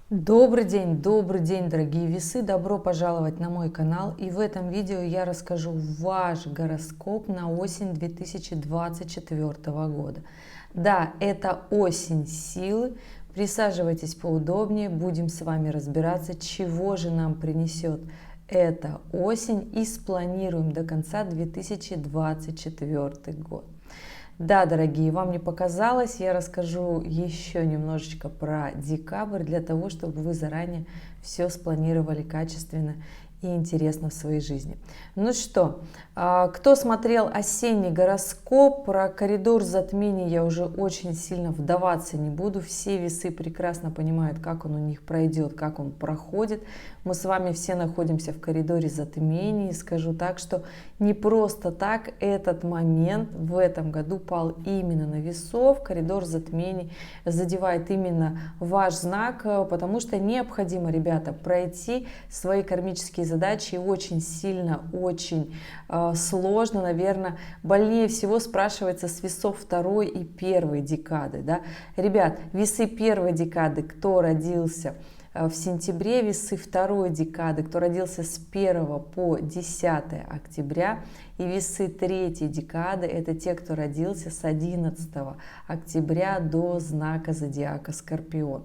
Добрый день, дорогие весы! Добро пожаловать на мой канал. И в этом видео я расскажу ваш гороскоп на осень 2024 года. Да, это осень силы. Присаживайтесь поудобнее, будем с вами разбираться, чего же нам принесет эта осень, и спланируем до конца 2024 год. Да, дорогие, вам не показалось, я расскажу еще немножечко про декабрь, для того, чтобы вы заранее все спланировали качественно и интересно в своей жизни. Ну что, кто смотрел осенний гороскоп, про коридор затмений я уже очень сильно вдаваться не буду. Все весы прекрасно понимают, как он у них пройдет, как он проходит. Мы с вами все находимся в коридоре затмений. Скажу так, что не просто так этот момент в этом году пал именно на весов. Коридор затмений задевает именно ваш знак, потому что необходимо, ребята, пройти свои кармические задачи. И очень сильно, очень сложно, наверное, больнее всего спрашивается с весов второй и первой декады. Да? Ребят, весы первой декады, кто родился в сентябре, весы второй декады, кто родился с 1 по 10 октября, и весы третьей декады, это те, кто родился с 11 октября до знака зодиака Скорпион.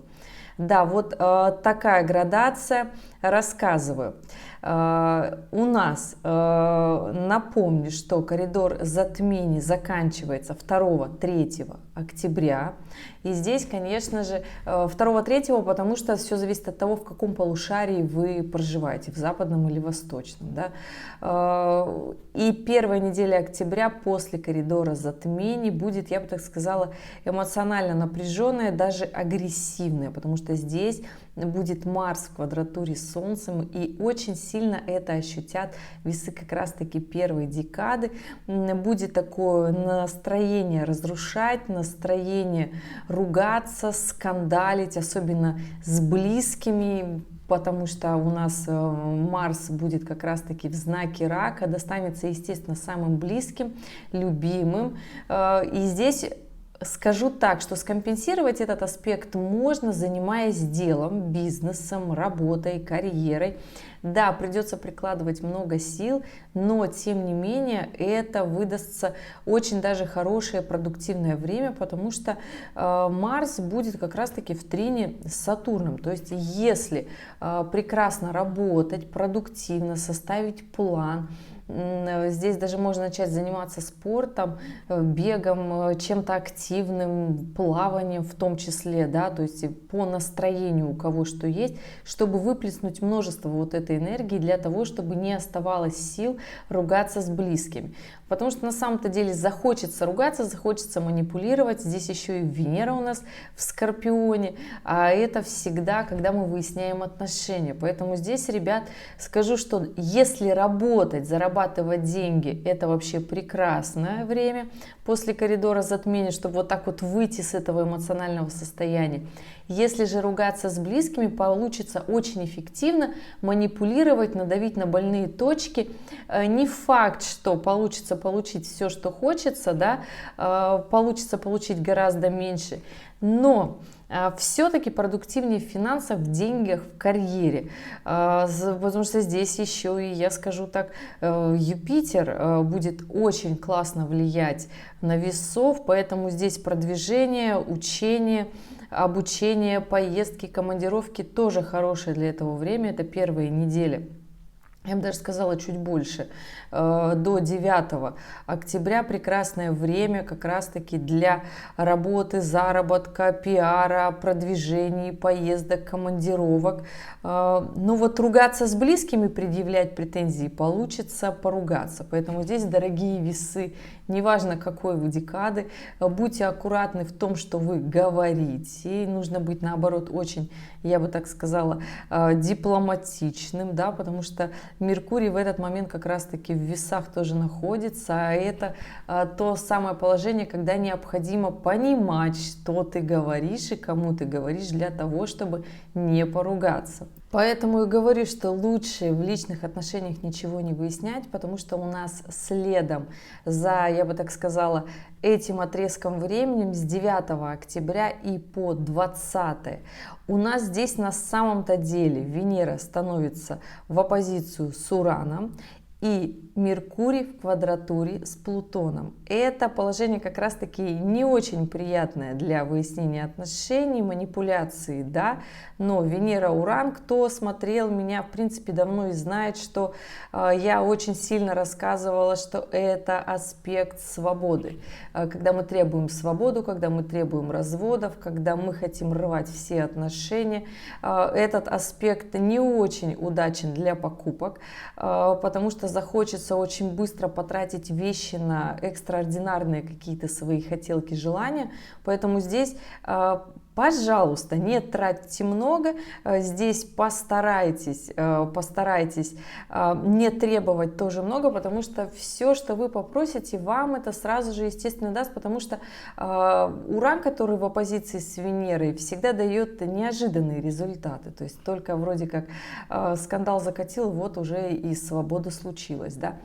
Да, вот такая градация. Рассказываю. У нас, напомню, что коридор затмений заканчивается 2-3 октября. И здесь, конечно же, 2-3, потому что все зависит от того, в каком полушарии вы проживаете, в западном или восточном. Да? И первая неделя октября после коридора затмений будет, я бы так сказала, эмоционально напряженная, даже агрессивная, потому что здесь будет Марс в квадратуре с Солнцем, и очень сильно это ощутят весы как раз-таки первой декады. Будет такое настроение разрушать, настроение ругаться, скандалить, особенно с близкими, потому что у нас Марс будет как раз-таки в знаке Рака, достанется, естественно, самым близким, любимым. И здесь скажу так, что скомпенсировать этот аспект можно, занимаясь делом, бизнесом, работой, карьерой. Да, придется прикладывать много сил, но тем не менее это выдастся очень даже хорошее продуктивное время, потому что Марс будет как раз-таки в трине с Сатурном. То есть если прекрасно работать, продуктивно составить план, здесь даже можно начать заниматься спортом, бегом, чем-то активным, плаванием в том числе, да, то есть по настроению у кого что есть, чтобы выплеснуть множество вот этой энергии для того, чтобы не оставалось сил ругаться с близкими. Потому что на самом-то деле захочется ругаться, захочется манипулировать. Здесь еще и Венера у нас в Скорпионе, а это всегда, когда мы выясняем отношения. Поэтому здесь, ребят, скажу, что если работать, зарабатывать деньги, это вообще прекрасное время после коридора затмения, чтобы вот так вот выйти с этого эмоционального состояния. Если же ругаться с близкими, получится очень эффективно манипулировать, надавить на больные точки. Не факт, что получится получить все, что хочется, да, получится получить гораздо меньше, но все-таки продуктивнее в финансах, в деньгах, в карьере, потому что здесь еще и, я скажу так, Юпитер будет очень классно влиять на весов, поэтому здесь продвижение, учение, обучение, поездки, командировки тоже хорошее для этого время, это первые недели. Я бы даже сказала чуть больше, до 9 октября прекрасное время как раз-таки для работы, заработка, пиара, продвижений, поездок, командировок. Но вот ругаться с близкими, предъявлять претензии, получится поругаться. Поэтому здесь, дорогие весы, неважно какой вы декады, будьте аккуратны в том, что вы говорите. И нужно быть, наоборот, очень, я бы так сказала, дипломатичным, да, потому что Меркурий в этот момент как раз-таки в весах тоже находится, а это то самое положение, когда необходимо понимать, что ты говоришь и кому ты говоришь, для того, чтобы не поругаться. Поэтому и говорю, что лучше в личных отношениях ничего не выяснять, потому что у нас следом за, я бы так сказала, этим отрезком времени с 9 октября и по 20 у нас здесь на самом-то деле Венера становится в оппозицию с Ураном, и Меркурий в квадратуре с Плутоном. Это положение как раз-таки не очень приятное для выяснения отношений, манипуляции, да, но Венера-Уран, кто смотрел меня, в принципе, давно и знает, что я очень сильно рассказывала, что это аспект свободы. Когда мы требуем свободу, когда мы требуем разводов, когда мы хотим рвать все отношения, этот аспект не очень удачен для покупок, потому что захочется очень быстро потратить вещи на экстраординарные какие-то свои хотелки, желания. Поэтому здесь, пожалуйста, не тратьте много, здесь постарайтесь не требовать тоже много, потому что все, что вы попросите, вам это сразу же, естественно, даст, потому что Уран, который в оппозиции с Венерой, всегда дает неожиданные результаты, то есть только вроде как скандал закатил, вот уже и свобода случилась, да.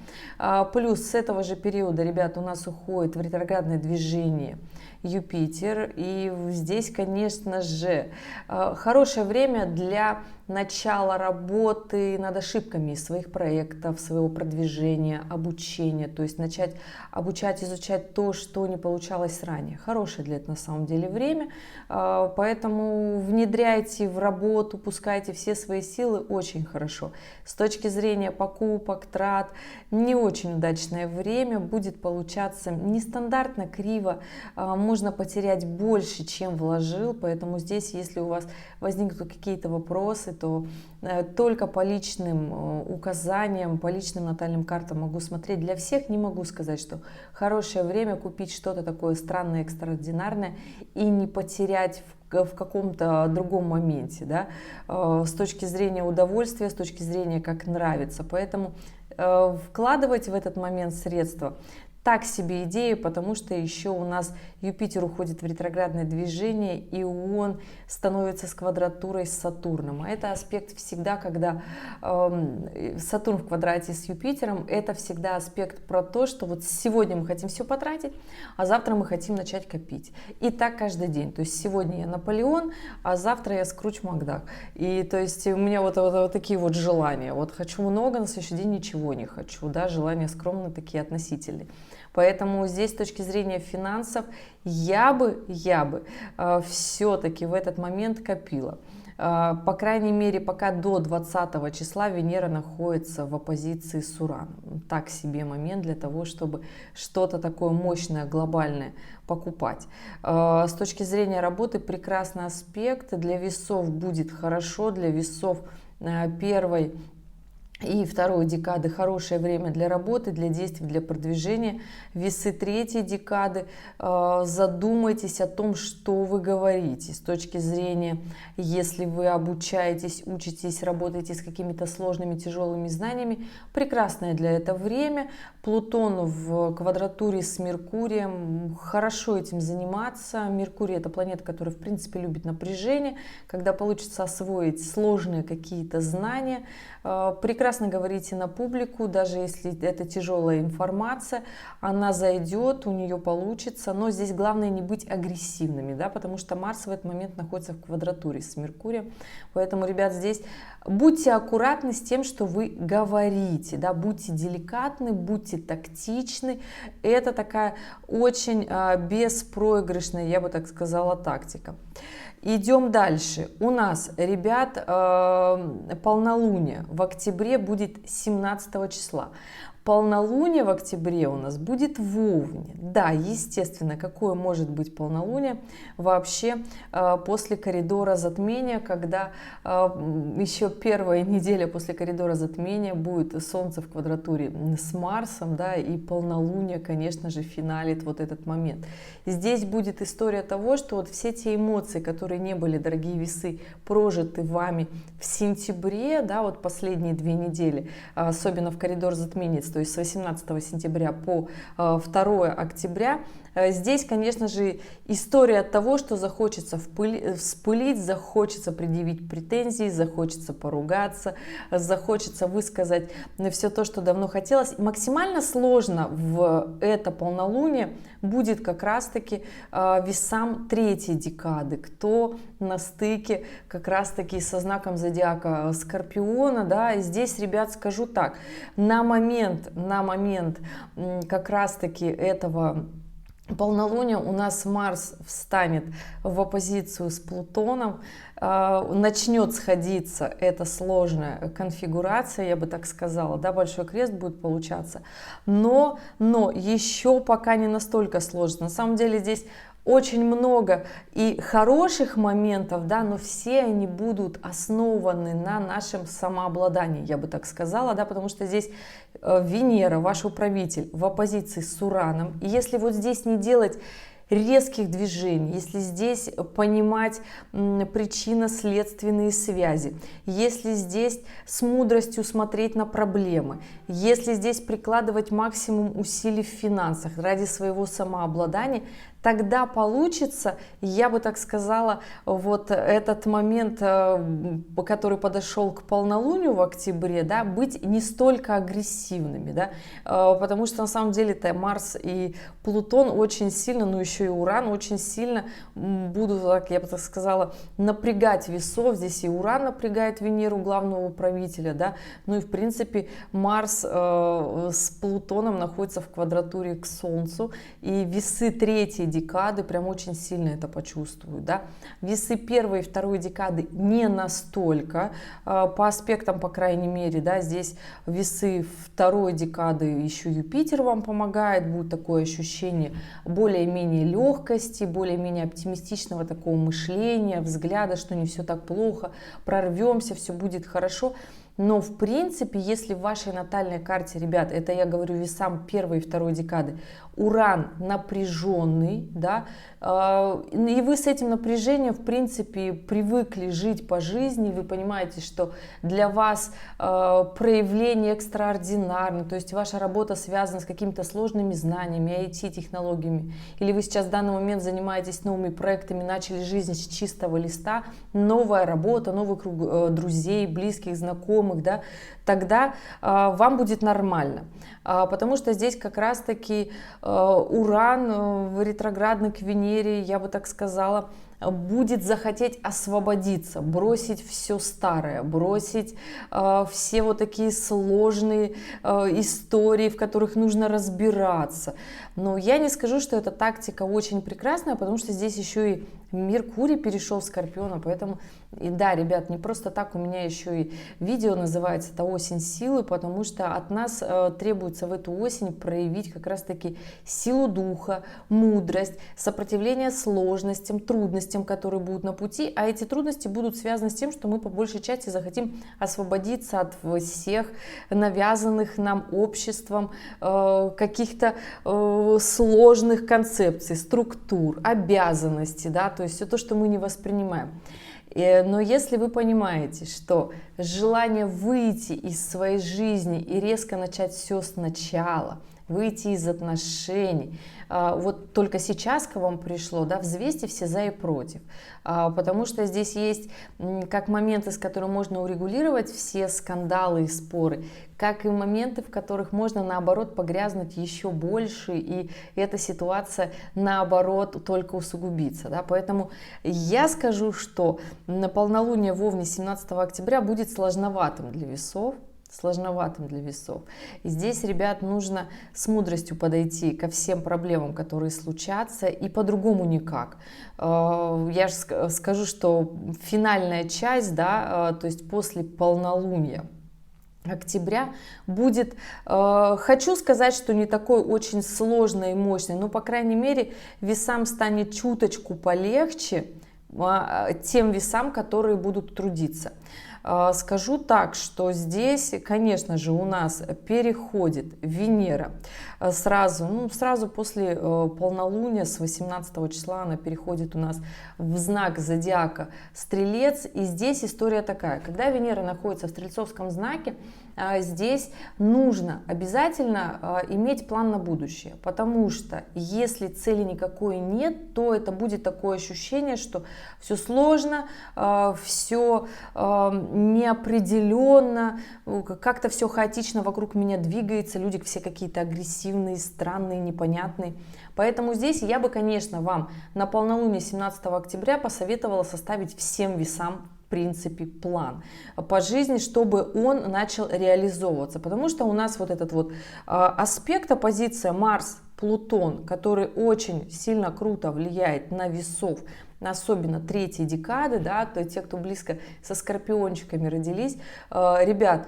Плюс с этого же периода, ребят, у нас уходит в ретроградное движение Юпитер, и здесь, конечно же, хорошее время для начала работы над ошибками своих проектов, своего продвижения, обучения, то есть начать обучать, изучать то, что не получалось ранее. Хорошее для этого на самом деле время, поэтому внедряйте в работу, пускайте все свои силы, очень хорошо. С точки зрения покупок, трат, не очень удачное время, будет получаться нестандартно, криво, можно потерять больше, чем вложил, поэтому здесь, если у вас возникнут какие-то вопросы, то только по личным указаниям, по личным натальным картам могу смотреть. Для всех не могу сказать, что хорошее время купить что-то такое странное, экстраординарное и не потерять в каком-то другом моменте, да, с точки зрения удовольствия, с точки зрения как нравится. Поэтому вкладывать в этот момент средства так себе идея, потому что еще у нас Юпитер уходит в ретроградное движение, и он становится с квадратурой с Сатурном. А это аспект всегда, когда Сатурн в квадрате с Юпитером, это всегда аспект про то, что вот сегодня мы хотим все потратить, а завтра мы хотим начать копить. И так каждый день. То есть сегодня я Наполеон, а завтра я Скрудж Макдак. И то есть у меня вот такие вот желания. Вот хочу много, на следующий день ничего не хочу. Да, желания скромные, такие относительные. Поэтому здесь с точки зрения финансов я бы все-таки в этот момент копила. По крайней мере, пока до 20 числа Венера находится в оппозиции с Ураном. Так себе момент для того, чтобы что-то такое мощное, глобальное покупать. С точки зрения работы прекрасный аспект. Для весов будет хорошо, для весов первой и второй декады хорошее время для работы, для действий, для продвижения. Весы третьей декады, задумайтесь о том, что вы говорите с точки зрения, если вы обучаетесь, учитесь, работаете с какими-то сложными, тяжелыми знаниями, прекрасное для этого время. Плутон в квадратуре с Меркурием, хорошо этим заниматься. Меркурий — это планета, которая в принципе любит напряжение, когда получится освоить сложные какие-то знания. Прекрасно говорите на публику, даже если это тяжелая информация, она зайдет, у нее получится, но здесь главное не быть агрессивными, да, потому что Марс в этот момент находится в квадратуре с Меркурием, поэтому, ребят, здесь будьте аккуратны с тем, что вы говорите, да, будьте деликатны, будьте тактичны, это такая очень беспроигрышная, я бы так сказала, тактика. Идем дальше. У нас, ребят, полнолуние в октябре будет 17 числа. Полнолуние в октябре у нас будет в Овне. Да, естественно, какое может быть полнолуние вообще после коридора затмения, когда еще первая неделя после коридора затмения будет Солнце в квадратуре с Марсом, да, и полнолуние, конечно же, финалит вот этот момент. Здесь будет история того, что вот все те эмоции, которые не были, дорогие весы, прожиты вами в сентябре, да, вот последние 2 недели, особенно в коридор затмения, то есть с 18 сентября по 2 октября, Здесь, конечно же, история от того, что захочется вспылить, захочется предъявить претензии, захочется поругаться, захочется высказать все то, что давно хотелось. Максимально сложно в это полнолуние будет как раз-таки весам третьей декады, кто на стыке как раз-таки со знаком зодиака Скорпиона, да, и здесь, ребят, скажу так, на момент как раз-таки этого полнолуния у нас Марс встанет в оппозицию с Плутоном, начнет сходиться эта сложная конфигурация, я бы так сказала, да, большой крест будет получаться, но еще пока не настолько сложно. На самом деле здесь очень много и хороших моментов, да, но все они будут основаны на нашем самообладании, я бы так сказала, да, потому что здесь Венера, ваш управитель, в оппозиции с Ураном. И если вот здесь не делать резких движений, если здесь понимать причинно-следственные связи, если здесь с мудростью смотреть на проблемы, если здесь прикладывать максимум усилий в финансах ради своего самообладания, тогда получится, я бы так сказала, вот этот момент, который подошел к полнолунию в октябре, да, быть не столько агрессивными, да, потому что на самом деле это Марс и Плутон очень сильно, ну еще и Уран очень сильно будут, я бы так сказала, напрягать весов. Здесь и Уран напрягает Венеру, главного управителя, да, ну и в принципе Марс с Плутоном находится в квадратуре к Солнцу, и весы третьей декады прям очень сильно это почувствуют, да. Весы первой и второй декады не настолько, по аспектам, по крайней мере, да, здесь весы второй декады еще Юпитер вам помогает, будет такое ощущение более-менее легкости, более-менее оптимистичного такого мышления, взгляда, что не все так плохо, прорвемся, все будет хорошо. Но в принципе, если в вашей натальной карте, ребят, это я говорю весам первой и второй декады, Уран напряженный, да, и вы с этим напряжением, в принципе, привыкли жить по жизни, вы понимаете, что для вас проявление экстраординарно, то есть ваша работа связана с какими-то сложными знаниями, IT-технологиями, или вы сейчас в данный момент занимаетесь новыми проектами, начали жизнь с чистого листа, новая работа, новый круг друзей, близких, знакомых, да, тогда вам будет нормально, потому что здесь как раз-таки Уран ретроградный к Венере, я бы так сказала, будет захотеть освободиться, бросить все старое, бросить все вот такие сложные истории, в которых нужно разбираться. Но я не скажу, что эта тактика очень прекрасная, потому что здесь еще и Меркурий перешел в Скорпиона, поэтому, и да, ребят, не просто так у меня еще и видео называется «Это осень силы», потому что от нас требуется в эту осень проявить как раз-таки силу духа, мудрость, сопротивление сложностям, трудностям, которые будут на пути, а эти трудности будут связаны с тем, что мы по большей части захотим освободиться от всех навязанных нам обществом каких-то сложных концепций, структур, обязанностей, да, то есть все то, что мы не воспринимаем. Но если вы понимаете, что желание выйти из своей жизни и резко начать все сначала, выйти из отношений, вот только сейчас к вам пришло, да, взвесьте все за и против, потому что здесь есть как моменты, с которыми можно урегулировать все скандалы и споры, как и моменты, в которых можно наоборот погрязнуть еще больше, и эта ситуация наоборот только усугубится, да, поэтому я скажу, что на полнолуние в Овне 17 октября будет сложноватым для весов. И здесь, ребят, нужно с мудростью подойти ко всем проблемам, которые случатся, и по-другому никак. Я же скажу, что финальная часть, да, то есть после полнолуния октября будет, хочу сказать, что не такой очень сложной и мощной, но, по крайней мере, весам станет чуточку полегче тем весам, которые будут трудиться. Скажу так, что здесь, конечно же, у нас переходит Венера сразу после полнолуния, с 18 числа она переходит у нас в знак зодиака Стрелец. И здесь история такая: когда Венера находится в стрельцовском знаке, здесь нужно обязательно иметь план на будущее, потому что если цели никакой нет, то это будет такое ощущение, что все сложно, все неопределенно, как-то все хаотично вокруг меня двигается, люди все какие-то агрессивные, странные, непонятные. Поэтому здесь я бы, конечно, вам на полнолуние 17 октября посоветовала составить всем весам в принципе план по жизни, чтобы он начал реализовываться, потому что у нас вот этот вот аспект, оппозиция Марс-Плутон, который очень сильно круто влияет на весов, особенно третьей декады, да, то те, кто близко со скорпиончиками родились, ребят,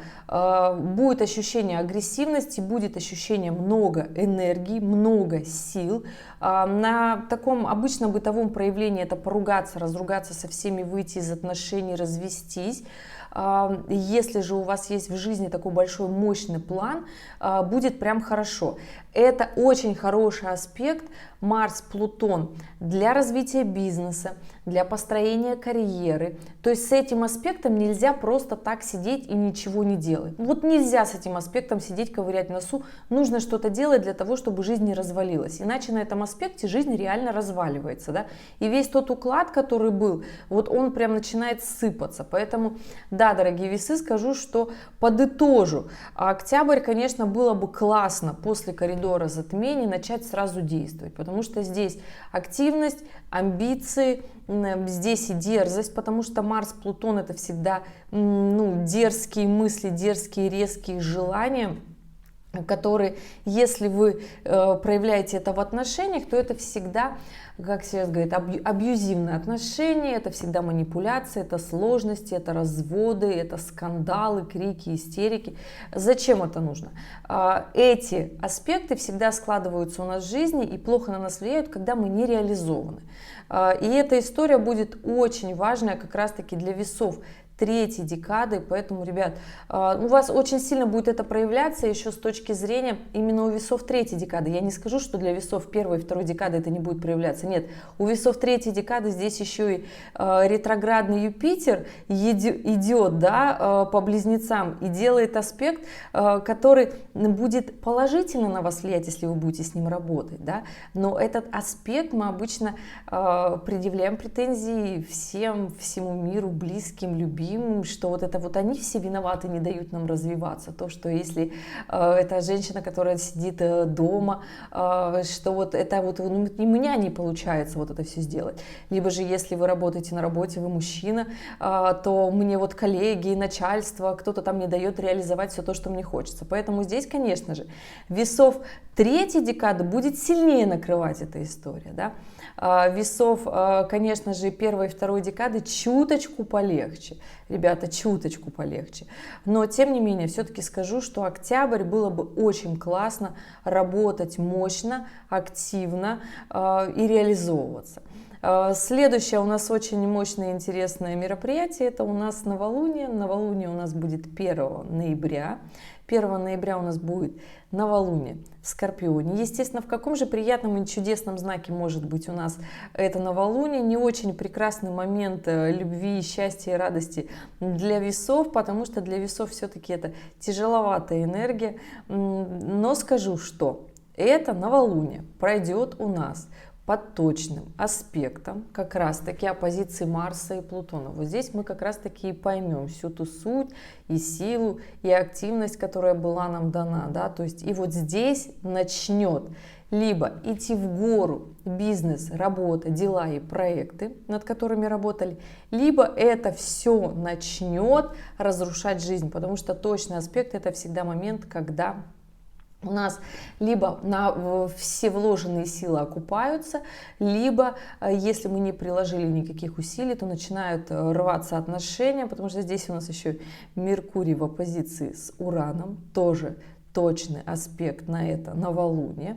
будет ощущение агрессивности, будет ощущение много энергии, много сил. На таком обычном бытовом проявлении это поругаться, разругаться со всеми, выйти из отношений, развестись. Если же у вас есть в жизни такой большой мощный план, будет прям хорошо. Это очень хороший аспект Марс-Плутон для развития бизнеса, для построения карьеры. То есть с этим аспектом нельзя просто так сидеть и ничего не делать. Вот нельзя с этим аспектом сидеть, ковырять носу. Нужно что-то делать для того, чтобы жизнь не развалилась. Иначе на этом аспекте жизнь реально разваливается. Да? И весь тот уклад, который был, вот он прям начинает сыпаться. Поэтому, да, дорогие весы, скажу, что подытожу. Октябрь, конечно, было бы классно после коридора затмений начать сразу действовать. Потому что здесь активность, амбиции, здесь и дерзость, потому что Марс-Плутон это всегда дерзкие мысли, дерзкие резкие желания, которые, если вы проявляете это в отношениях, то это всегда, как сейчас говорят, абьюзивные отношения, это всегда манипуляции, это сложности, это разводы, это скандалы, крики, истерики. Зачем это нужно? Эти аспекты всегда складываются у нас в жизни и плохо на нас влияют, когда мы не реализованы. И эта история будет очень важная как раз-таки для весов третьей декады, поэтому, ребят, у вас очень сильно будет это проявляться еще с точки зрения именно у весов третьей декады. Я не скажу, что для весов первой и второй декады это не будет проявляться. Нет, у весов третьей декады здесь еще и ретроградный Юпитер идет, да, по близнецам и делает аспект, который будет положительно на вас влиять, если вы будете с ним работать, да. Но этот аспект мы обычно предъявляем претензии всему миру, близким, любимым, что вот это вот они все виноваты, не дают нам развиваться. То, что если это женщина, которая сидит дома, что вот это вот у меня не получается вот это все сделать. Либо же если вы работаете на работе, вы мужчина, то мне вот коллеги, начальство, кто-то там не дает реализовать все то, что мне хочется. Поэтому здесь, конечно же, весов третьей декады будет сильнее накрывать эта история, да. Весов, конечно же, первой и второй декады чуточку полегче. Ребята, чуточку полегче. Но, тем не менее, все-таки скажу, что октябрь было бы очень классно работать мощно, активно и реализовываться. Следующее у нас очень мощное и интересное мероприятие, это у нас новолуние. Новолуние у нас будет 1 ноября. 1 ноября у нас будет новолуние в Скорпионе. Естественно, в каком же приятном и чудесном знаке может быть у нас это новолуние? Не очень прекрасный момент любви, счастья и радости для весов, потому что для весов все-таки это тяжеловатая энергия. Но скажу, что это новолуние пройдет у нас под точным аспектом как раз-таки оппозиции Марса и Плутона. Вот здесь мы как раз-таки и поймем всю ту суть и силу, и активность, которая была нам дана. Да? То есть и вот здесь начнет либо идти в гору бизнес, работа, дела и проекты, над которыми работали, либо это все начнет разрушать жизнь, потому что точный аспект — это всегда момент, когда у нас либо все вложенные силы окупаются, либо, если мы не приложили никаких усилий, то начинают рваться отношения, потому что здесь у нас еще Меркурий в оппозиции с Ураном, тоже точный аспект на это новолуние.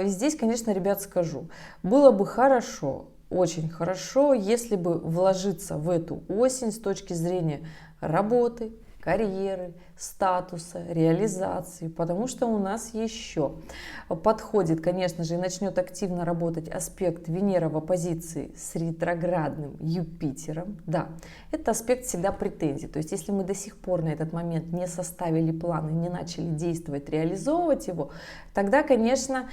Здесь, конечно, ребят, скажу, было бы хорошо, очень хорошо, если бы вложиться в эту осень с точки зрения работы, карьеры, статуса, реализации, потому что у нас еще подходит, конечно же, и начнет активно работать аспект Венера в оппозиции с ретроградным Юпитером. Да, этот аспект всегда претензий. То есть, если мы до сих пор на этот момент не составили план и не начали действовать, реализовывать его, тогда, конечно,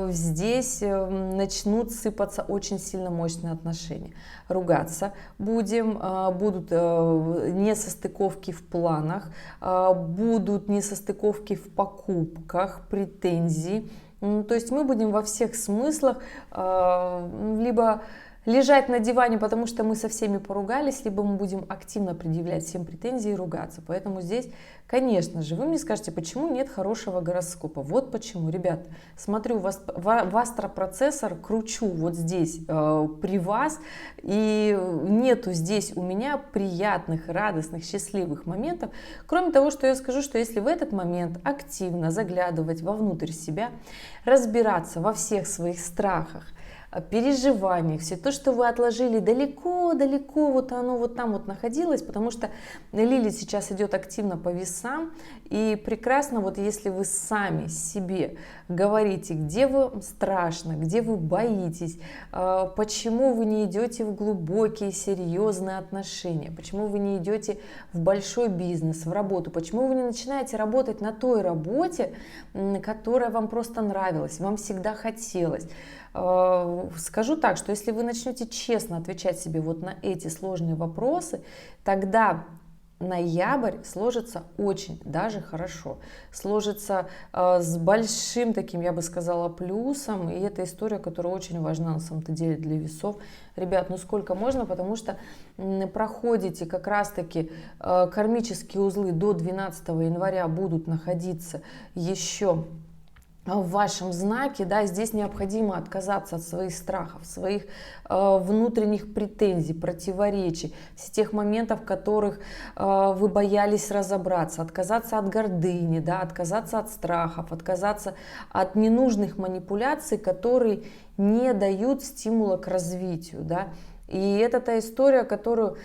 здесь начнут сыпаться очень сильно мощные отношения. Ругаться будем, будут несостыковки в планах, будут несостыковки в покупках, претензии. То есть мы будем во всех смыслах либо лежать на диване, потому что мы со всеми поругались, либо мы будем активно предъявлять всем претензии и ругаться. Поэтому здесь, конечно же, вы мне скажете, почему нет хорошего гороскопа. Вот почему, ребят, смотрю в астропроцессор, кручу вот здесь при вас, и нету здесь у меня приятных, радостных, счастливых моментов. Кроме того, что я скажу, что если в этот момент активно заглядывать вовнутрь себя, разбираться во всех своих страхах, переживаниях, все то, что вы отложили далеко-далеко, вот оно вот там вот находилось, потому что Лилит сейчас идет активно по весам, и прекрасно, вот если вы сами себе говорите, где вам страшно, где вы боитесь, почему вы не идете в глубокие, серьезные отношения, почему вы не идете в большой бизнес, в работу, почему вы не начинаете работать на той работе, которая вам просто нравилась, вам всегда хотелось. Скажу так, что если вы начнете честно отвечать себе вот на эти сложные вопросы, тогда ноябрь сложится очень даже хорошо, сложится с большим таким, я бы сказала, плюсом, и это история, которая очень важна на самом-то деле для весов. Ребят, ну сколько можно, потому что проходите как раз-таки кармические узлы до 12 января будут находиться еще в вашем знаке, да, здесь необходимо отказаться от своих страхов, своих внутренних претензий, противоречий, всех тех моментов, в которых вы боялись разобраться, отказаться от гордыни, да, отказаться от страхов, отказаться от ненужных манипуляций, которые не дают стимула к развитию, да. И это та история, которую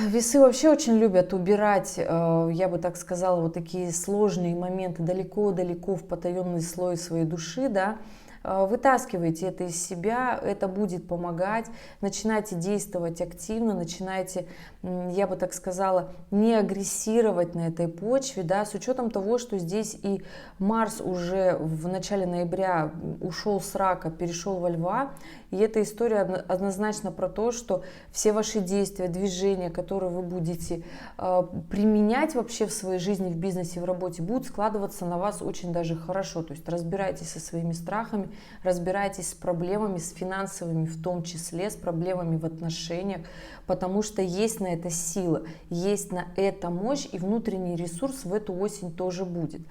весы вообще очень любят убирать, я бы так сказала, вот такие сложные моменты далеко-далеко в потаенный слой своей души, да. Вытаскивайте это из себя, это будет помогать, начинайте действовать активно, начинайте, я бы так сказала, не агрессировать на этой почве, да, с учетом того, что здесь и Марс уже в начале ноября ушел с Рака, перешел во Льва, и эта история однозначно про то, что все ваши действия, движения, которые вы будете применять вообще в своей жизни, в бизнесе, в работе, будут складываться на вас очень даже хорошо, то есть разбирайтесь со своими страхами, разбирайтесь с проблемами, с финансовыми в том числе, с проблемами в отношениях, потому что есть на это сила, есть на это мощь, и внутренний ресурс в эту осень тоже будет.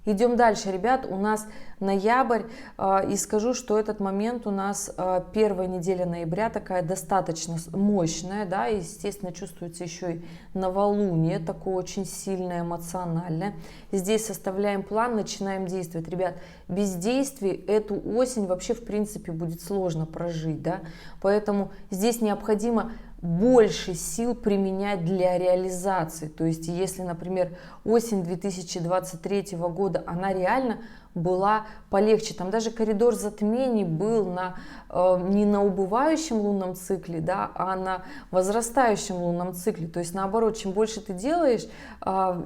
Идем дальше, ребят, у нас ноябрь, и скажу, что этот момент у нас первая неделя ноября такая достаточно мощная, да, и, естественно, чувствуется еще и новолуние, такое очень сильное, эмоциональное. Здесь составляем план, начинаем действовать. Ребят, без действий эту осень вообще, в принципе, будет сложно прожить, да, поэтому здесь необходимо больше сил применять для реализации. То есть, если, например, осень 2023 года, она реально была полегче. Там даже коридор затмений был не на убывающем лунном цикле, да, а на возрастающем лунном цикле. То есть наоборот, чем больше ты делаешь,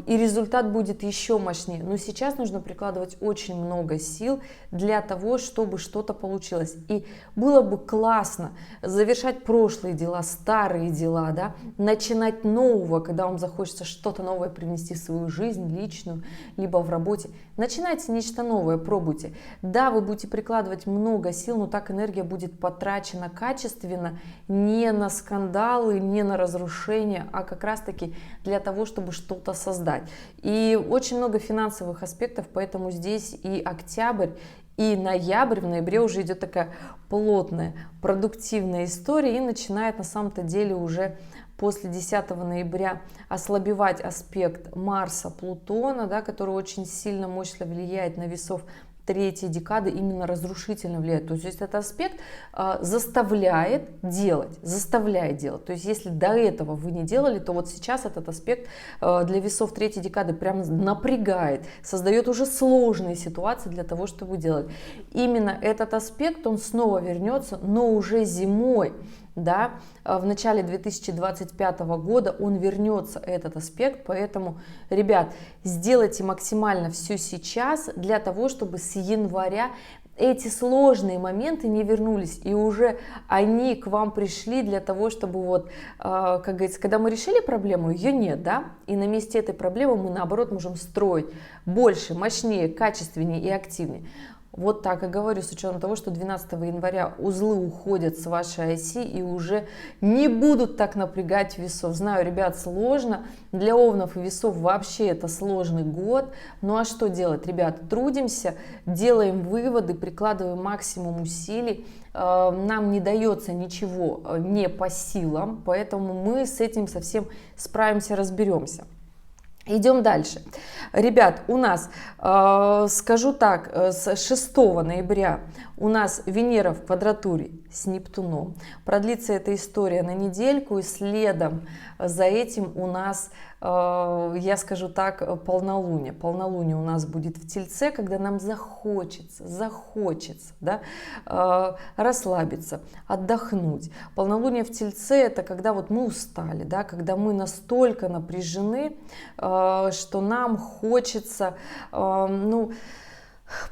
и результат будет еще мощнее. Но сейчас нужно прикладывать очень много сил для того, чтобы что-то получилось. И было бы классно завершать прошлые дела, старые дела, да, начинать нового, когда вам захочется что-то новое привнести в свою жизнь, личную, либо в работе. Начинайте нечто новое, пробуйте. Да, вы будете прикладывать много сил, но так энергия будет потрачена качественно, не на скандалы, не на разрушения, а как раз-таки для того, чтобы что-то создать. И очень много финансовых аспектов, поэтому здесь и октябрь, и ноябрь, в ноябре уже идет такая плотная, продуктивная история, и начинает на самом-то деле уже после 10 ноября ослабевать аспект Марса, Плутона, да, который очень сильно мощно влияет на весов. третьей декады именно разрушительно влияет. То есть этот аспект заставляет делать. То есть если до этого вы не делали, то вот сейчас этот аспект для весов третьей декады прям напрягает, создает уже сложные ситуации для того, чтобы делать. Именно этот аспект, он снова вернется, но уже зимой. Да, в начале 2025 года он вернется, этот аспект, поэтому, ребят, сделайте максимально все сейчас для того, чтобы с января эти сложные моменты не вернулись, и уже они к вам пришли для того, чтобы вот, как говорится, когда мы решили проблему, ее нет, да, и на месте этой проблемы мы, наоборот, можем строить больше, мощнее, качественнее и активнее. Вот так и говорю, с учетом того, что 12 января узлы уходят с вашей оси и уже не будут так напрягать весов. Знаю, ребят, сложно. Для овнов и весов вообще это сложный год. Ну а что делать, ребят? Трудимся, делаем выводы, прикладываем максимум усилий. Нам не дается ничего не по силам, поэтому мы с этим совсем справимся, разберемся. Идем дальше. Ребят, у нас, скажу так, с 6 ноября у нас Венера в квадратуре с Нептуном. Продлится эта история на недельку, и следом за этим у нас, я скажу так, полнолуние. Полнолуние у нас будет в Тельце, когда нам захочется, да, расслабиться, отдохнуть. Полнолуние в Тельце — это когда вот мы устали, да, когда мы настолько напряжены, что нам хочется, ну,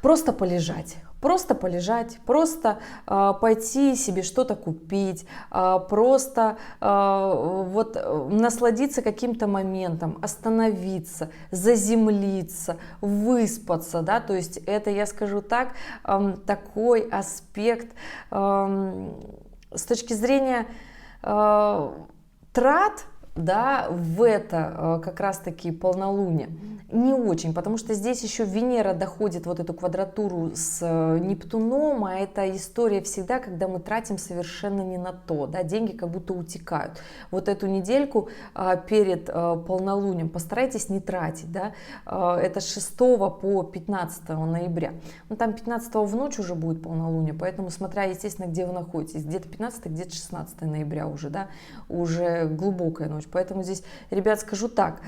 просто полежать. Просто пойти себе что-то купить, просто вот насладиться каким-то моментом, остановиться, заземлиться, выспаться, да, то есть это, я скажу так, такой аспект с точки зрения трат, да, в это как раз-таки полнолуние не очень, потому что здесь еще Венера доходит вот эту квадратуру с Нептуном, а это история всегда, когда мы тратим совершенно не на то, да, деньги как будто утекают. Вот эту недельку перед полнолунием постарайтесь не тратить, да, это с 6 по 15 ноября, ну там 15 в ночь уже будет полнолуние, поэтому смотря, естественно, где вы находитесь, где-то 15, где-то 16 ноября уже, да, уже глубокая ночь. Поэтому здесь, ребят, скажу так,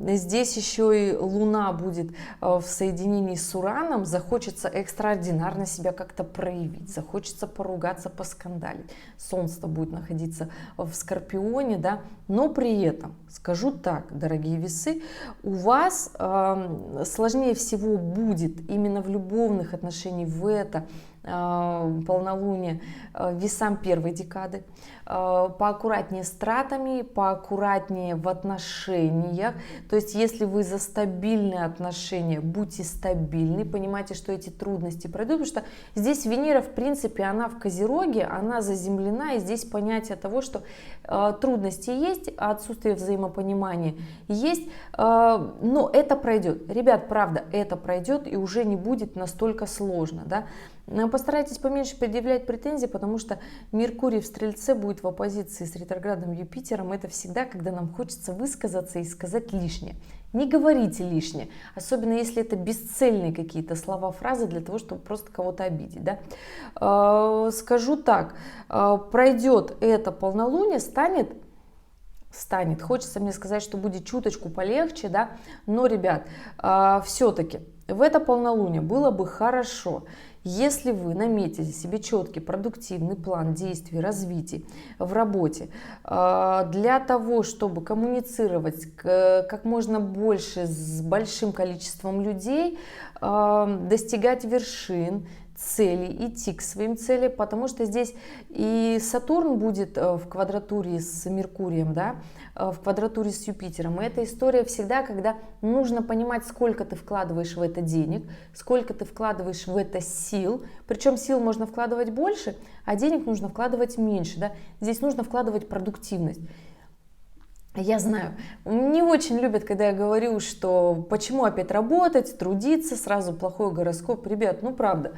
здесь еще и Луна будет в соединении с Ураном, захочется экстраординарно себя как-то проявить, захочется поругаться, поскандалить. Солнце будет находиться в Скорпионе, да, но при этом, скажу так, дорогие весы, у вас сложнее всего будет именно в любовных отношениях в это полнолуние весам первой декады, поаккуратнее с тратами, поаккуратнее в отношениях. То есть если вы за стабильные отношения, будьте стабильны, понимайте, что эти трудности пройдут, потому что здесь Венера, в принципе, она в Козероге, она заземлена, и здесь понятие того, что трудности есть, отсутствие взаимопонимания есть, но это пройдет. Ребят, правда, это пройдет, и уже не будет настолько сложно, да. Постарайтесь поменьше предъявлять претензии, потому что Меркурий в Стрельце будет в оппозиции с ретроградным Юпитером. Это всегда, когда нам хочется высказаться и сказать лишнее. Не говорите лишнее, особенно если это бесцельные какие-то слова, фразы для того, чтобы просто кого-то обидеть. Да? Скажу так, пройдет это полнолуние, станет, хочется мне сказать, что будет чуточку полегче, да, но, ребят, все-таки в это полнолуние было бы хорошо, если вы наметили себе четкий, продуктивный план действий, развития в работе для того, чтобы коммуницировать как можно больше с большим количеством людей, достигать вершин, целей, идти к своим целям, потому что здесь и Сатурн будет в квадратуре с Меркурием, да, в квадратуре с Юпитером. И эта история всегда, когда нужно понимать, сколько ты вкладываешь в это денег, сколько ты вкладываешь в это сил. Причем сил можно вкладывать больше, а денег нужно вкладывать меньше. Да? Здесь нужно вкладывать продуктивность. Я знаю, не очень любят, когда я говорю, что почему опять работать, трудиться, сразу плохой гороскоп. Ребят, ну правда,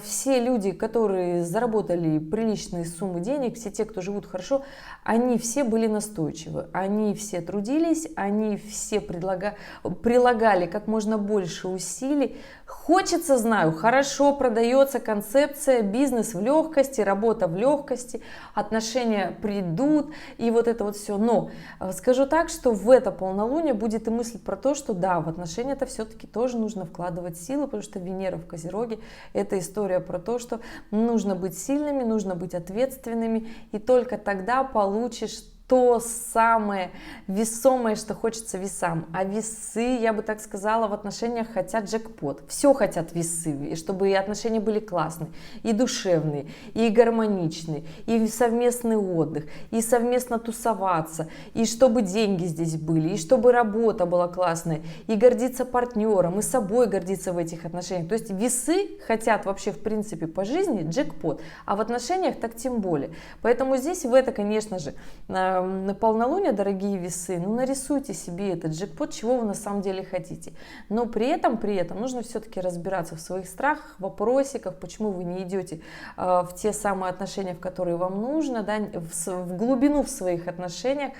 все люди, которые заработали приличные суммы денег, все те, кто живут хорошо, они все были настойчивы, они все трудились, они все прилагали как можно больше усилий, Хочется, знаю, хорошо продается концепция бизнес в легкости, работа в легкости, отношения придут и вот это вот все. Но скажу так, что в это полнолуние будет и мысль про то, что да, в отношения это все-таки тоже нужно вкладывать силы, потому что Венера в Козероге — это история про то, что нужно быть сильными, нужно быть ответственными, и только тогда получишь то самое весомое, что хочется весам. А весы, я бы так сказала, в отношениях хотят джекпот. Все хотят весы, и чтобы и отношения были классные, и душевные, и гармоничные, и совместный отдых, и совместно тусоваться, и чтобы деньги здесь были, и чтобы работа была классная, и гордиться партнером, и собой гордиться в этих отношениях. То есть весы хотят вообще в принципе по жизни джекпот, а в отношениях так тем более. Поэтому здесь в это, конечно же, на полнолуние, дорогие весы, ну нарисуйте себе этот джекпот, чего вы на самом деле хотите. Но при этом нужно все-таки разбираться в своих страхах, вопросиках, почему вы не идете в те самые отношения, в которые вам нужно, да, в глубину в своих отношениях,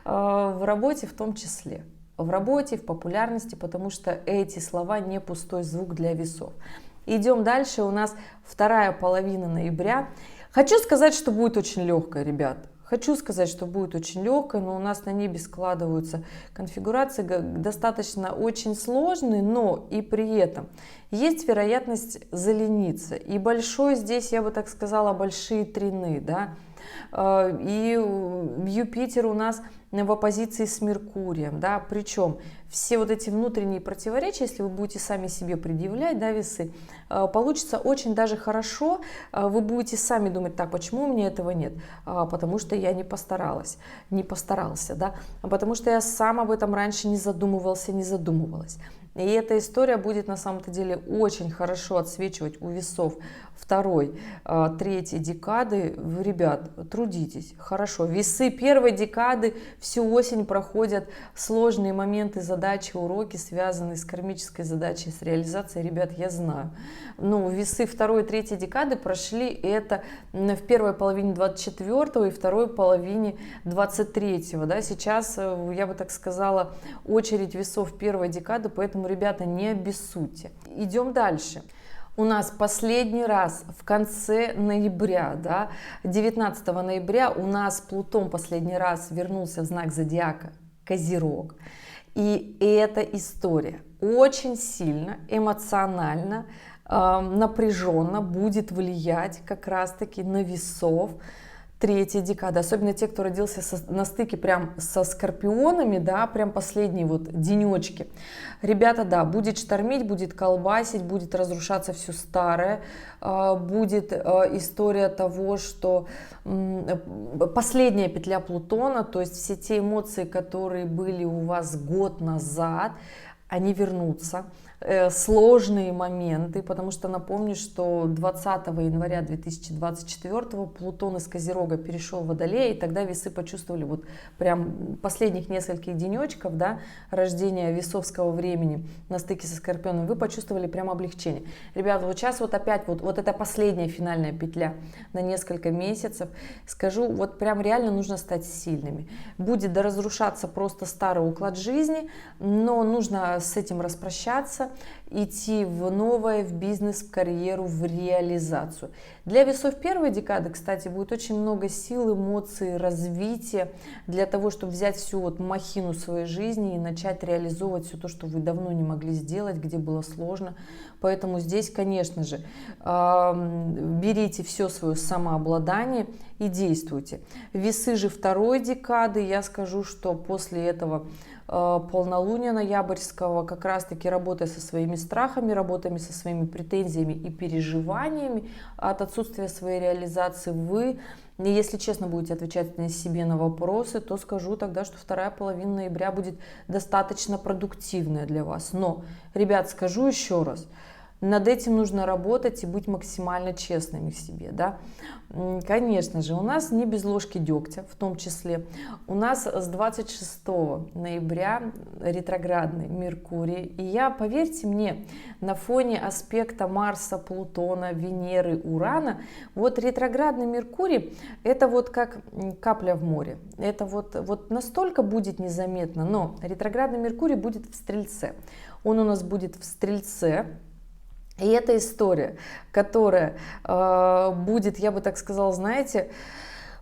в работе в том числе. В работе, в популярности, потому что эти слова не пустой звук для весов. Идем дальше, у нас вторая половина ноября. Хочу сказать, что будет очень легкая, ребят. Хочу сказать, что будет очень легкой, но у нас на небе складываются конфигурации достаточно очень сложные, но и при этом есть вероятность залениться. И большой здесь, я бы так сказала, большие трины, да. И Юпитер у нас в оппозиции с Меркурием, да, причем все вот эти внутренние противоречия, если вы будете сами себе предъявлять, да, весы, получится очень даже хорошо, вы будете сами думать, так, почему у меня этого нет, потому что я не постаралась, не постарался, да, потому что я сам об этом раньше не задумывался, не задумывалась. И эта история будет на самом-то деле очень хорошо отсвечивать у весов второй, третьей декады. Вы, ребят, трудитесь, хорошо. Весы первой декады всю осень проходят сложные моменты, задачи, уроки, связанные с кармической задачей, с реализацией. Ребят, я знаю. Ну, весы второй и третьей декады прошли это в первой половине 24-го и второй половине 23-го. Да? Сейчас, я бы так сказала, очередь весов первой декады, поэтому, ребята, не обессудьте. Идем дальше. У нас последний раз в конце ноября, да, 19 ноября у нас Плутон последний раз вернулся в знак зодиака Козерог. И эта история очень сильно, эмоционально, напряженно будет влиять как раз-таки на весов третьей декады, особенно те, кто родился на стыке прям со скорпионами, да, прям последние вот денечки. Ребята, да, будет штормить, будет колбасить, будет разрушаться все старое, будет история того, что последняя петля Плутона, то есть все те эмоции, которые были у вас год назад, они вернутся. Сложные моменты, потому что напомню, что 20 января 2024 Плутон из Козерога перешел в Водолей, и тогда весы почувствовали вот прям последних нескольких денечков, да, рождения весовского времени на стыке со Скорпионом, вы почувствовали прям облегчение. Ребята, вот сейчас вот опять вот эта последняя финальная петля на несколько месяцев, скажу, вот прям реально нужно стать сильными. Будет доразрушаться просто старый уклад жизни, но нужно с этим распрощаться, идти в новое, в бизнес, в карьеру, в реализацию. Для весов первой декады, кстати, будет очень много сил, эмоций, развития для того, чтобы взять всю вот махину своей жизни и начать реализовывать все то, что вы давно не могли сделать, где было сложно. Поэтому здесь, конечно же, берите все свое самообладание и действуйте. Весы же второй декады, я скажу, что после этого полнолуния ноябрьского, как раз-таки работая со своими страхами, работами со своими претензиями и переживаниями от отсутствия своей реализации, вы, если честно будете отвечать на себе на вопросы, то скажу тогда, что вторая половина ноября будет достаточно продуктивная для вас. Но, ребят, скажу еще раз, над этим нужно работать и быть максимально честными к себе, да. Конечно же, у нас не без ложки дегтя, в том числе. У нас с 26 ноября ретроградный Меркурий. И я, поверьте мне, на фоне аспекта Марса, Плутона, Венеры, Урана, вот ретроградный Меркурий, это вот как капля в море. Это вот настолько будет незаметно, но ретроградный Меркурий будет в Стрельце. Он у нас будет в Стрельце И это история, которая будет, я бы так сказала, знаете,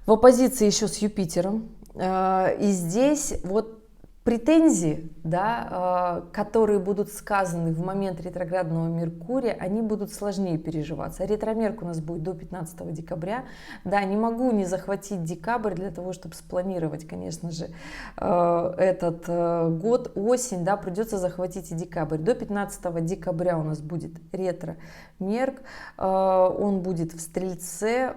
в оппозиции еще с Юпитером. И здесь вот претензии, да, которые будут сказаны в момент ретроградного Меркурия, они будут сложнее переживаться. Ретромерк у нас будет до 15 декабря. Да, не могу не захватить декабрь для того, чтобы спланировать, конечно же, этот год, осень, да, придется захватить и декабрь. До 15 декабря у нас будет ретромерк, он будет в Стрельце,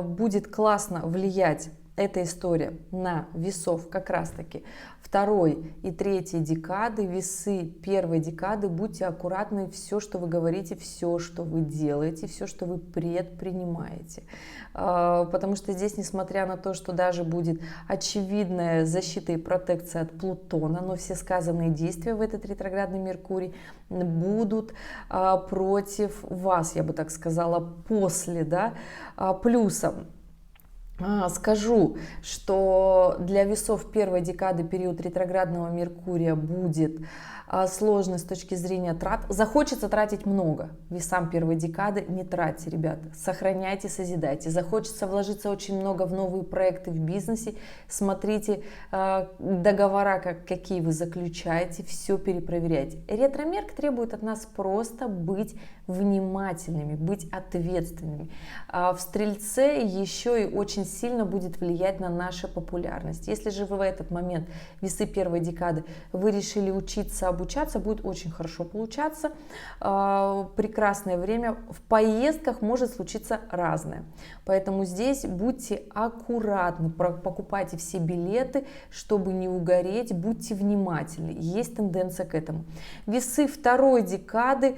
будет классно влиять эта история на весов как раз-таки второй и третьей декады, весы первой декады. Будьте аккуратны, все, что вы говорите, все, что вы делаете, все, что вы предпринимаете. Потому что здесь, несмотря на то, что даже будет очевидная защита и протекция от Плутона, но все сказанные действия в этот ретроградный Меркурий будут против вас, я бы так сказала, после, да, плюсом. Скажу, что для весов первой декады период ретроградного Меркурия будет сложный с точки зрения трат. Захочется тратить много. Весам первой декады не тратьте, ребята. Сохраняйте, созидайте. Захочется вложиться очень много в новые проекты в бизнесе. Смотрите договора, какие вы заключаете, все перепроверяйте. Ретромерк требует от нас просто быть внимательными, быть ответственными. В Стрельце еще и очень сильно будет влиять на нашу популярность. Если же вы в этот момент, весы первой декады, вы решили учиться, обучаться, будет очень хорошо получаться. Прекрасное время. В поездках может случиться разное. Поэтому здесь будьте аккуратны, покупайте все билеты, чтобы не угореть, будьте внимательны. Есть тенденция к этому. Весы второй декады,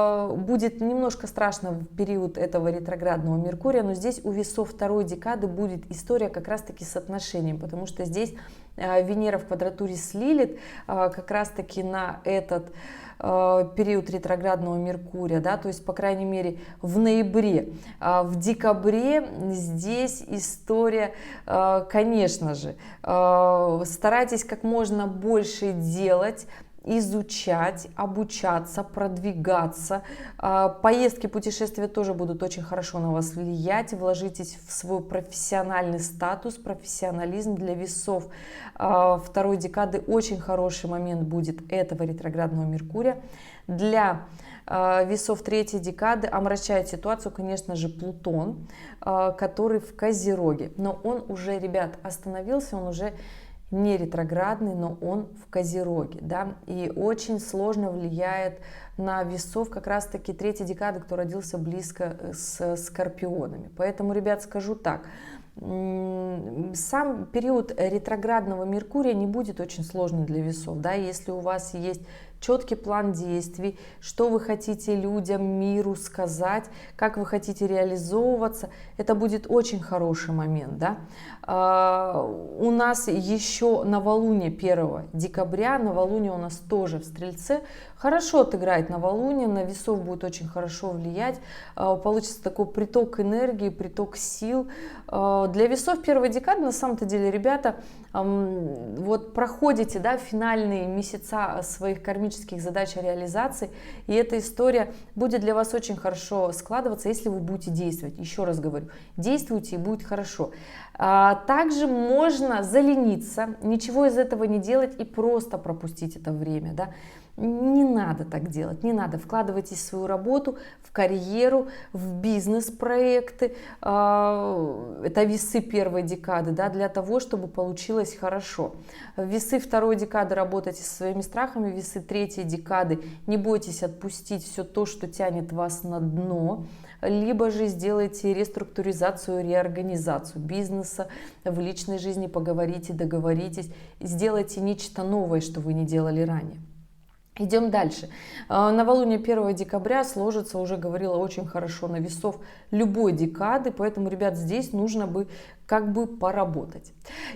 будет немножко страшно в период этого ретроградного Меркурия, но здесь у весов второй декады будет история как раз-таки с отношением, потому что здесь Венера в квадратуре с Лилит как раз-таки на этот период ретроградного Меркурия, да, то есть, по крайней мере, в ноябре. В декабре здесь история, конечно же, старайтесь как можно больше делать, изучать, обучаться, продвигаться. Поездки, путешествия тоже будут очень хорошо на вас влиять. Вложитесь в свой профессиональный статус, профессионализм. Для весов второй декады очень хороший момент будет этого ретроградного Меркурия. Для весов третьей декады омрачает ситуацию, конечно же, Плутон, который в Козероге. Но он уже, ребят, остановился, он уже не ретроградный, но он в Козероге, да, и очень сложно влияет на весов как раз-таки третьей декады, кто родился близко с Скорпионами. Поэтому, ребят, скажу так, сам период ретроградного Меркурия не будет очень сложным для весов, да, если у вас есть четкий план действий, что вы хотите людям, миру сказать, как вы хотите реализовываться, это будет очень хороший момент, да. У нас еще новолуние 1 декабря, новолуние у нас тоже в Стрельце, хорошо отыграет новолуние, на весов будет очень хорошо влиять, получится такой приток энергии, приток сил. Для весов первой декады, на самом-то деле, ребята, вот проходите, да, финальные месяца своих кармических задач реализации, и эта история будет для вас очень хорошо складываться, если вы будете действовать. Еще раз говорю, действуйте и будет хорошо. Также можно залениться, ничего из этого не делать и просто пропустить это время, да. Не надо так делать, не надо. Вкладывайтесь в свою работу, в карьеру, в бизнес-проекты. Это весы первой декады, да, для того, чтобы получилось хорошо. Весы второй декады работайте со своими страхами, весы третьей декады не бойтесь отпустить все то, что тянет вас на дно. Либо же сделайте реструктуризацию, реорганизацию бизнеса, в личной жизни поговорите, договоритесь, сделайте нечто новое, что вы не делали ранее. Идем дальше. Новолуние 1 декабря сложится, уже говорила, очень хорошо на весов любой декады, поэтому, ребят, здесь нужно бы как бы поработать.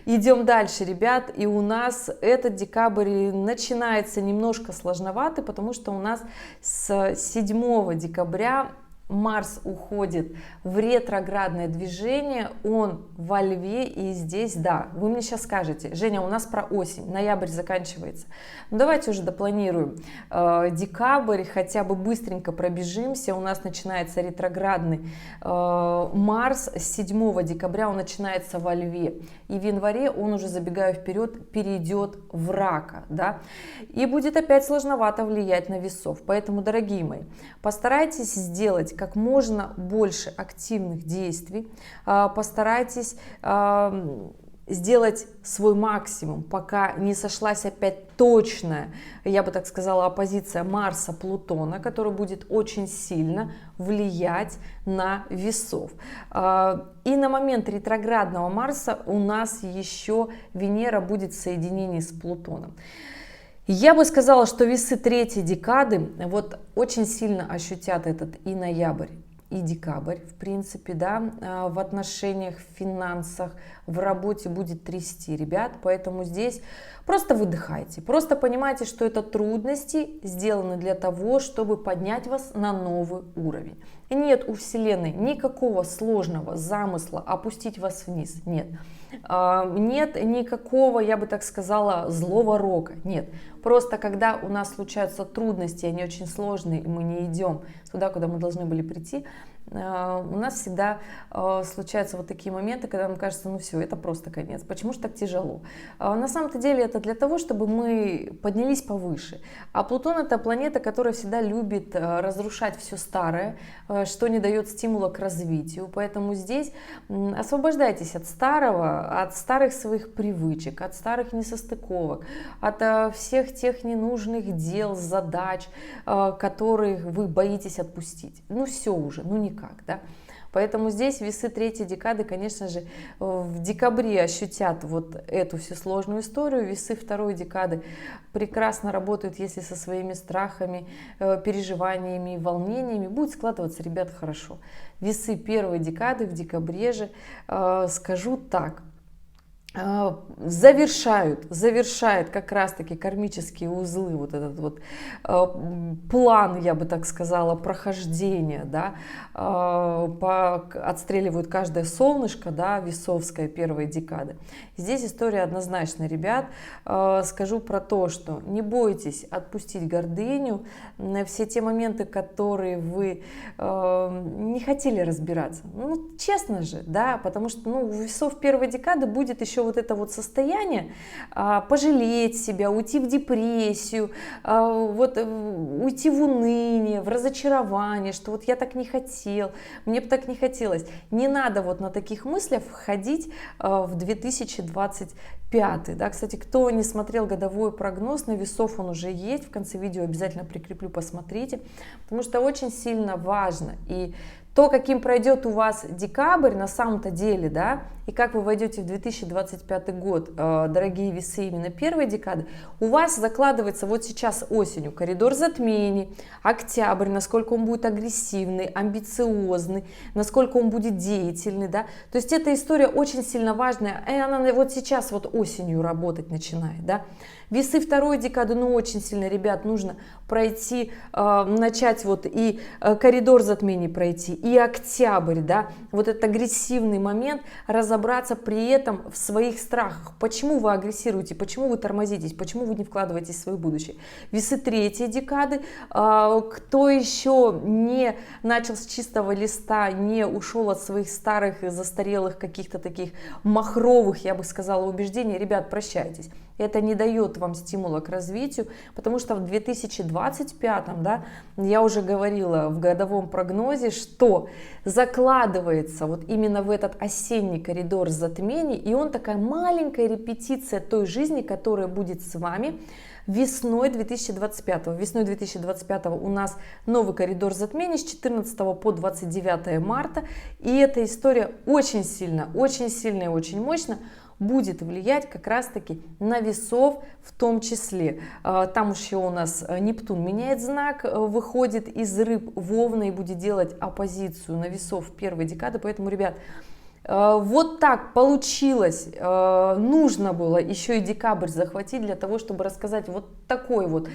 Идем дальше, ребят, и у нас этот декабрь начинается немножко сложноватый, потому что у нас с 7 декабря Марс уходит в ретроградное движение, он во Льве, и здесь, да, вы мне сейчас скажете: Женя, у нас про осень, ноябрь заканчивается. Ну, давайте уже допланируем декабрь, хотя бы быстренько пробежимся. У нас начинается ретроградный Марс, с 7 декабря он начинается во Льве, и в январе он уже, забегая вперед, перейдет в Рака, да, и будет опять сложновато влиять на весов. Поэтому, дорогие мои, постарайтесь сделать как можно больше активных действий, постарайтесь сделать свой максимум, пока не сошлась опять точная, я бы так сказала, оппозиция Марса-Плутона, которая будет очень сильно влиять на весов. И на момент ретроградного Марса у нас еще Венера будет в соединении с Плутоном. Я бы сказала, что весы третьей декады вот очень сильно ощутят этот и ноябрь, и декабрь, в принципе, да, в отношениях, в финансах, в работе будет трясти, ребят, поэтому здесь просто выдыхайте, просто понимайте, что это трудности сделаны для того, чтобы поднять вас на новый уровень. И нет у Вселенной никакого сложного замысла опустить вас вниз, нет. Нет никакого, я бы так сказала, злого рока, нет. Просто когда у нас случаются трудности, они очень сложные, и мы не идем туда, куда мы должны были прийти, у нас всегда случаются вот такие моменты, когда нам кажется, ну все, это просто конец. Почему же так тяжело? На самом-то деле это для того, чтобы мы поднялись повыше. А Плутон — это планета, которая всегда любит разрушать все старое, что не дает стимула к развитию. Поэтому здесь освобождайтесь от старого, от старых своих привычек, от старых несостыковок, от всех тех ненужных дел, задач, которые вы боитесь отпустить. Ну все уже, ну никак. Да? Поэтому здесь весы третьей декады, конечно же, в декабре ощутят вот эту всю сложную историю. Весы второй декады прекрасно работают, если со своими страхами, переживаниями и волнениями будет складываться, ребят, хорошо. Весы первой декады в декабре же, скажу так, завершают как раз-таки кармические узлы, вот этот вот план, я бы так сказала, прохождения, да, отстреливают каждое солнышко, да, весовская первой декады. Здесь история однозначная, ребят. Скажу про то, что не бойтесь отпустить гордыню, все те моменты, которые вы не хотели разбираться. Ну, честно же, да, потому что, ну, у весов первой декады будет еще вот это вот состояние пожалеть себя, уйти в депрессию, вот, уйти в уныние, в разочарование, что вот я так не хотел, мне бы так не хотелось. Не надо вот на таких мыслях входить в 2025. Да? Кстати, кто не смотрел годовой прогноз на весов, он уже есть, в конце видео обязательно прикреплю, посмотрите, потому что очень сильно важно. И то, каким пройдет у вас декабрь на самом-то деле, да, и как вы войдете в 2025 год, дорогие весы, именно первой декады, у вас закладывается вот сейчас осенью коридор затмений, октябрь, насколько он будет агрессивный, амбициозный, насколько он будет деятельный, да, то есть эта история очень сильно важная, и она вот сейчас вот осенью работать начинает, да. Весы второй декады, ну очень сильно, ребят, нужно пройти, начать вот и коридор затмений пройти, и октябрь, да, вот этот агрессивный момент, разобраться при этом в своих страхах. Почему вы агрессируете, почему вы тормозитесь, почему вы не вкладываетесь в свое будущее. Весы третьей декады, кто еще не начал с чистого листа, не ушел от своих старых и застарелых каких-то таких махровых, я бы сказала, убеждений, ребят, прощайтесь. Это не дает вам стимула к развитию, потому что в 2025, да, я уже говорила в годовом прогнозе, что закладывается вот именно в этот осенний коридор затмений, и он такая маленькая репетиция той жизни, которая будет с вами весной 2025. Весной 2025 у нас новый коридор затмений с 14 по 29 марта, и эта история очень сильно и очень мощно будет влиять как раз-таки на весов в том числе. Там еще у нас Нептун меняет знак, выходит из рыб в Овна и будет делать оппозицию на весов первой декады. Поэтому, ребят, Вот так получилось, нужно было еще и декабрь захватить для того, чтобы рассказать вот такой вот,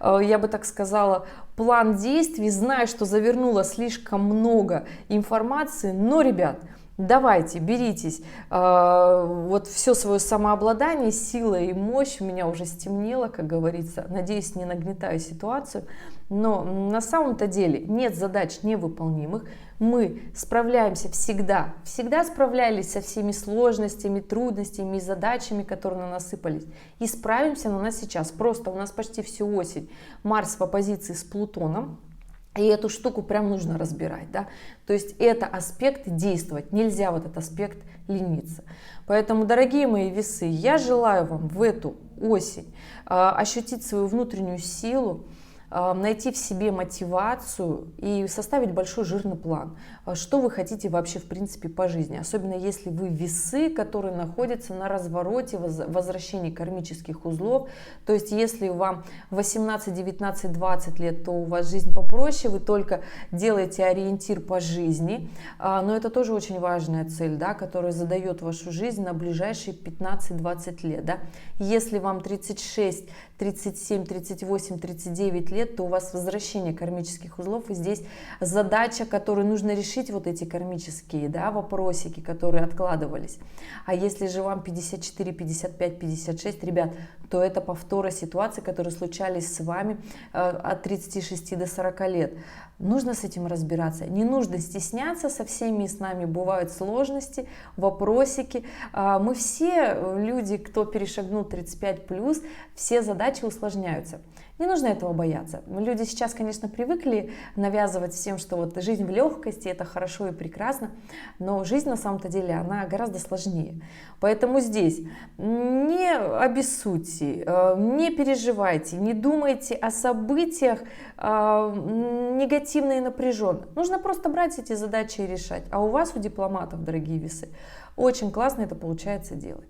я бы так сказала, план действий, зная, что завернула слишком много информации, но, ребят, давайте, беритесь, вот все свое самообладание, сила и мощь, у меня уже стемнело, как говорится, надеюсь, не нагнетаю ситуацию, но на самом-то деле нет задач невыполнимых, мы справляемся всегда, всегда справлялись со всеми сложностями, трудностями и задачами, которые на нас сыпались, и справимся на нас сейчас, просто у нас почти всю осень Марс в оппозиции с Плутоном. И эту штуку прям нужно разбирать, да, то есть это аспект действовать, нельзя в этот аспект лениться. Поэтому, дорогие мои весы, я желаю вам в эту осень ощутить свою внутреннюю силу, найти в себе мотивацию и составить большой жирный план, что вы хотите вообще в принципе по жизни, особенно если вы весы, которые находятся на развороте возвращении кармических узлов, то есть если вам 18, 19, 20 лет, то у вас жизнь попроще, вы только делаете ориентир по жизни, но это тоже очень важная цель, да, которая задает вашу жизнь на ближайшие 15-20 лет, да. Если вам 36, 37, 38, 39 лет, то у вас возвращение кармических узлов, и здесь задача, которую нужно решить, вот эти кармические, да, вопросики, которые откладывались. А если же вам 54, 55, 56, ребят, то это повторы ситуаций, которые случались с вами от 36 до 40 лет. Нужно с этим разбираться, не нужно стесняться, со всеми с нами бывают сложности, вопросики. Мы все люди, кто перешагнул 35+, все задачи усложняются. Не нужно этого бояться. Люди сейчас, конечно, привыкли навязывать всем, что вот жизнь в легкости, это хорошо и прекрасно, но жизнь на самом-то деле, она гораздо сложнее. Поэтому здесь не обессудьте, не переживайте, не думайте о событиях негативно и напряженно. Нужно просто брать эти задачи и решать. А у вас, у дипломатов, дорогие весы, очень классно это получается делать.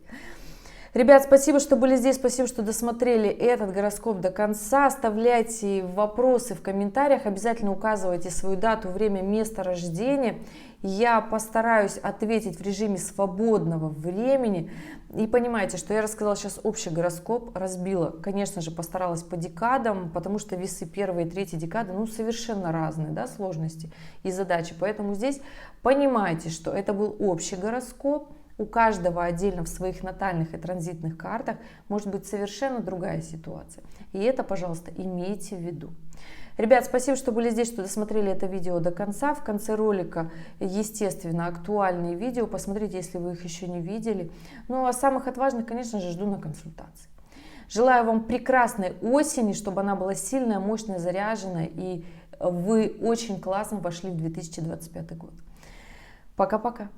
Ребят, спасибо, что были здесь, спасибо, что досмотрели этот гороскоп до конца. Оставляйте вопросы в комментариях, обязательно указывайте свою дату, время, место рождения. Я постараюсь ответить в режиме свободного времени. И понимаете, что я рассказала сейчас общий гороскоп, разбила, конечно же, постаралась по декадам, потому что весы первой и третьей декады, ну, совершенно разные, да, сложности и задачи. Поэтому здесь понимаете, что это был общий гороскоп. У каждого отдельно в своих натальных и транзитных картах может быть совершенно другая ситуация. И это, пожалуйста, имейте в виду. Ребят, спасибо, что были здесь, что досмотрели это видео до конца. В конце ролика, естественно, актуальные видео. Посмотрите, если вы их еще не видели. Ну, а самых отважных, конечно же, жду на консультации. Желаю вам прекрасной осени, чтобы она была сильная, мощная, заряженная. И вы очень классно вошли в 2025 год. Пока-пока.